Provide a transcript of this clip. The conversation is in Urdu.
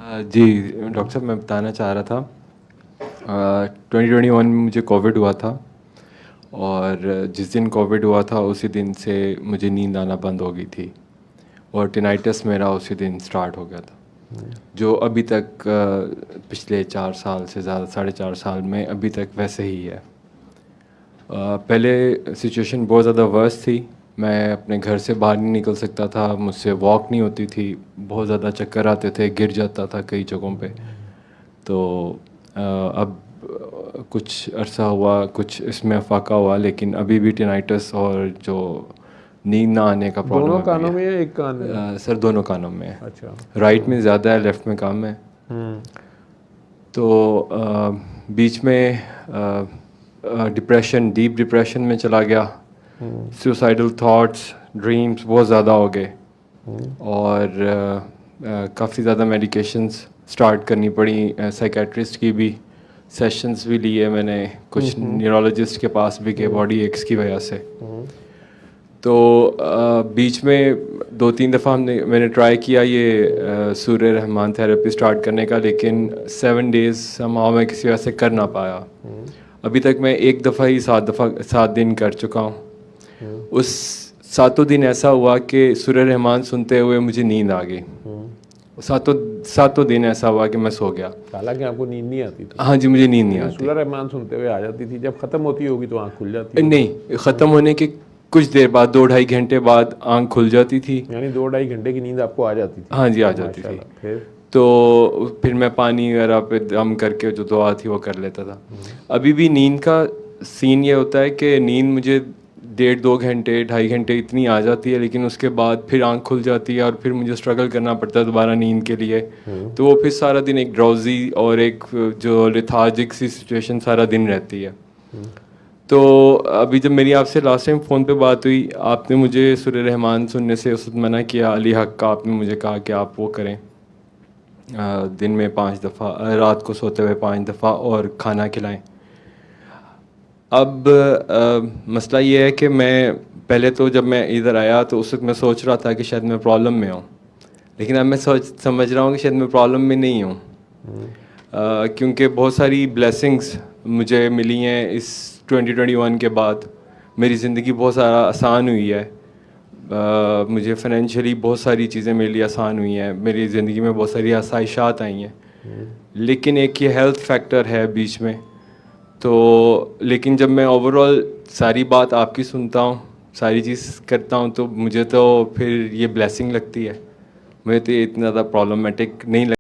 جی ڈاکٹر صاحب میں بتانا چاہ رہا تھا 2021 میں مجھے کووڈ ہوا تھا، اور جس دن کووڈ ہوا تھا اسی دن سے مجھے نیند آنا بند ہو گئی تھی، اور ٹینائٹس میرا اسی دن سٹارٹ ہو گیا تھا، جو ابھی تک پچھلے 4 سال سے زیادہ 4.5 سال میں ابھی تک ویسے ہی ہے۔ پہلے سچویشن بہت زیادہ ورس تھی، میں اپنے گھر سے باہر نہیں نکل سکتا تھا، مجھ سے واک نہیں ہوتی تھی، بہت زیادہ چکر آتے تھے، گر جاتا تھا کئی جگہوں پہ۔ تو اب کچھ عرصہ ہوا، کچھ اس میں افاقہ ہوا، لیکن ابھی بھی ٹینائٹس اور جو نیند نہ آنے کا پرابلم دونوں کانوں میں یا ایک کان میں؟ سر دونوں کانوں میں ہے۔ اچھا، رائٹ میں زیادہ ہے، لیفٹ میں کم ہے۔ تو بیچ میں ڈپریشن، ڈیپ ڈپریشن میں چلا گیا، سوسائڈل تھاٹس، ڈریمز بہت زیادہ ہو گئے، اور کافی زیادہ میڈیکیشنز اسٹارٹ کرنی پڑی، سائیکیٹرسٹ کی بھی سیشنز بھی لیے میں نے، کچھ نیورولوجسٹ کے پاس بھی گئے باڈی ایکس کی وجہ سے۔ تو بیچ میں 2-3 دفعہ میں نے ٹرائی کیا یہ سوریہ رحمان تھراپی اسٹارٹ کرنے کا، لیکن 7 days میں کسی وجہ سے کر نہ پایا۔ ابھی تک میں 1 دفعہ ہی 7 دن کر چکا ہوں۔ اس 7 دن ایسا ہوا کہ سوریہ رحمان سنتے ہوئے مجھے نیند آ گئی، 7 دن ایسا ہوا کہ میں سو گیا، حالانکہ آپ کو نیند نہیں آتی تھی؟ ہاں جی، مجھے نیند نہیں آتی۔ سوریہ رحمان سنتے ہوئے آ جاتی تھی، جب ختم ہوتی ہوگی تو آنکھ کھل جاتی؟ نہیں، ختم ہونے کے کچھ دیر بعد 2-2.5 گھنٹے بعد آنکھ کھل جاتی تھی۔ یعنی 2-2.5 گھنٹے کی نیند آپ کو آ جاتی تھی؟ ہاں جی، آ جاتی تھی۔ پھر تو میں پانی وغیرہ پہ دم کر کے جو دعا تھی وہ کر لیتا تھا۔ ابھی بھی نیند کا سین یہ ہوتا ہے کہ نیند مجھے 1.5-2 گھنٹے 2.5 گھنٹے اتنی آ جاتی ہے، لیکن اس کے بعد پھر آنکھ کھل جاتی ہے، اور پھر مجھے اسٹرگل کرنا پڑتا ہے دوبارہ نیند کے لیے۔ تو وہ پھر سارا دن ایک ڈراؤزی اور ایک جو لیتھارجک سی سچویشن سارا دن رہتی ہے۔ تو ابھی جب میری آپ سے لاسٹ ٹائم فون پہ بات ہوئی، آپ نے مجھے سوریہ رحمان سننے سے اس وقت منع کیا، علی حق کا آپ نے مجھے کہا کہ آپ وہ کریں، دن میں 5 دفعہ، رات کو سوتے ہوئے 5 دفعہ، اور کھانا کھلائیں۔ اب مسئلہ یہ ہے کہ میں پہلے تو جب میں ادھر آیا تو اس وقت میں سوچ رہا تھا کہ شاید میں پرابلم میں ہوں، لیکن اب میں سمجھ رہا ہوں کہ شاید میں پرابلم میں نہیں ہوں، کیونکہ بہت ساری بلیسنگز مجھے ملی ہیں اس 2021 کے بعد۔ میری زندگی بہت سارا آسان ہوئی ہے، مجھے فائنینشلی بہت ساری چیزیں میرے لیے آسان ہوئی ہیں، میری زندگی میں بہت ساری آسائشات آئی ہیں، لیکن ایک یہ ہیلتھ فیکٹر ہے بیچ میں۔ تو لیکن جب میں اوور آل ساری بات آپ کی سنتا ہوں، ساری چیز کرتا ہوں، تو مجھے تو پھر یہ بلیسنگ لگتی ہے، مجھے تو یہ اتنا زیادہ پرابلمٹک نہیں لگتا۔